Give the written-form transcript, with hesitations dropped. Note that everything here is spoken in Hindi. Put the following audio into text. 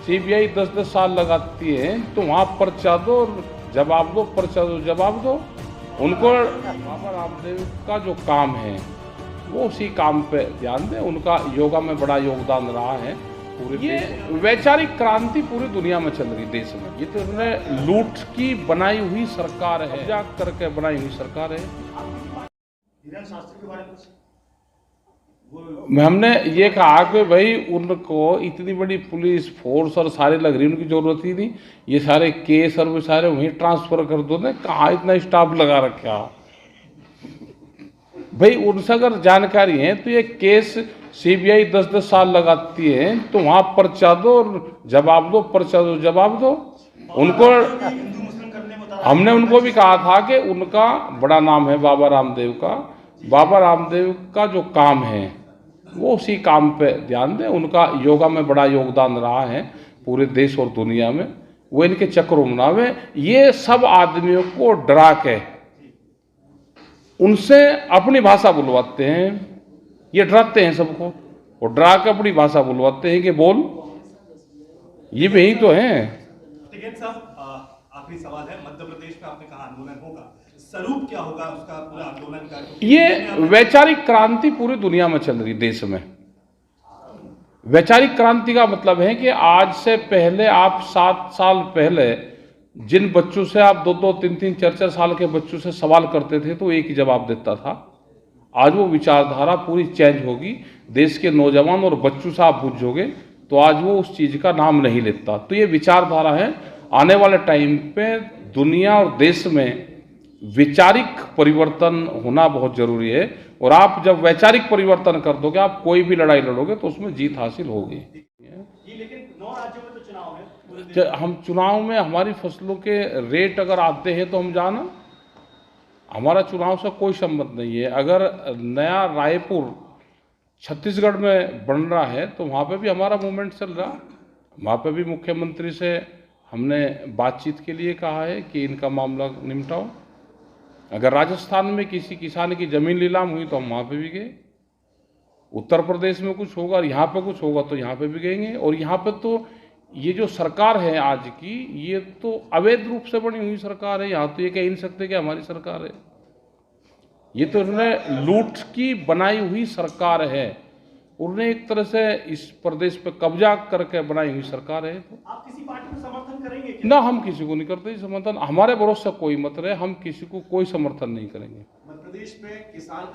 सीबीआई 10-10 साल लगाती है, तो वहाँ पर्चा दो और जवाब दो, पर्चा दो जवाब दो। उनको बाबा रामदेव का जो काम है वो उसी काम पे ध्यान दें। उनका योगा में बड़ा योगदान रहा है। पूरे ये वैचारिक क्रांति पूरी दुनिया में चल रही देश में। ये तो उन्होंने लूट की बनाई हुई सरकार है, जाग करके बनाई हुई सरकार है। शास्त्री के बारे में हमने ये कहा कि भाई उनको इतनी बड़ी पुलिस फोर्स और सारे लग रही, उनकी जरूरत ही नहीं। ये सारे केस और वो सारे वहीं ट्रांसफर कर दो ना, कहाँ इतना स्टाफ लगा रखा भाई। उनसे अगर जानकारी है तो ये केस सीबीआई 10-10 साल लगाती है, तो वहाँ पर्चा दो और जवाब दो, पर्चा दो जवाब दो। उनको हमने उनको भी कहा था कि उनका बड़ा नाम है बाबा रामदेव का। बाबा रामदेव का जो काम है वो उसी काम पे ध्यान दें। उनका योगा में बड़ा योगदान रहा है पूरे देश और दुनिया में। वो इनके चक्रों में ना वे ये सब आदमियों को डरा के उनसे अपनी भाषा बुलवाते हैं। ये डराते हैं सबको और डरा के अपनी भाषा बुलवाते हैं कि बोल। ये वही तो है। आखिरी सवाल है, मध्य प्रदेश में आपने कहा आंदोलन होगा, स्वरूप क्या होगा उसका पूरा आंदोलन का? ये वैचारिक क्रांति पूरी दुनिया में चल रही देश में। वैचारिक क्रांति का मतलब है कि आज से पहले आप 7 साल पहले जिन बच्चों से आप 2-2, 3-3, 4-4 साल के बच्चों से सवाल करते थे तो एक ही जवाब देता था। आज वो विचारधारा पूरी चेंज होगी। देश के नौजवान और बच्चों से आप पूछोगे तो आज वो उस चीज़ का नाम नहीं लेता। तो ये विचारधारा है। आने वाले टाइम पे दुनिया और देश में वैचारिक परिवर्तन होना बहुत जरूरी है। और आप जब वैचारिक परिवर्तन कर दोगे, आप कोई भी लड़ाई लड़ोगे तो उसमें जीत हासिल होगी। लेकिन 9 राज्यों में तो चुनाव है। हम चुनाव में हमारी फसलों के रेट अगर आते हैं तो हम जाना, हमारा चुनाव से कोई संबंध नहीं है। अगर नया रायपुर छत्तीसगढ़ में बन रहा है तो वहाँ पे भी हमारा मूवमेंट चल रहा। वहाँ पे भी मुख्यमंत्री से हमने बातचीत के लिए कहा है कि इनका मामला निपटाओ। अगर राजस्थान में किसी किसान की ज़मीन नीलाम हुई तो हम वहाँ पे भी गए। उत्तर प्रदेश में कुछ होगा और यहाँ पे कुछ होगा तो यहाँ पे भी गएंगे। और यहाँ पे तो ये जो सरकार है आज की, ये तो अवैध रूप से बनी हुई सरकार है। यहाँ तो ये कह नहीं सकते कि हमारी सरकार है। ये तो उन्होंने लूट की बनाई हुई सरकार है। उन्होंने एक तरह से इस प्रदेश पे कब्जा करके बनाई हुई सरकार है। तो आप किसी पार्टी को समर्थन करेंगे क्या? ना, हम किसी को नहीं करते समर्थन। हमारे भरोसे कोई मत रहे, हम किसी को कोई समर्थन नहीं करेंगे। मध्य प्रदेश में किसान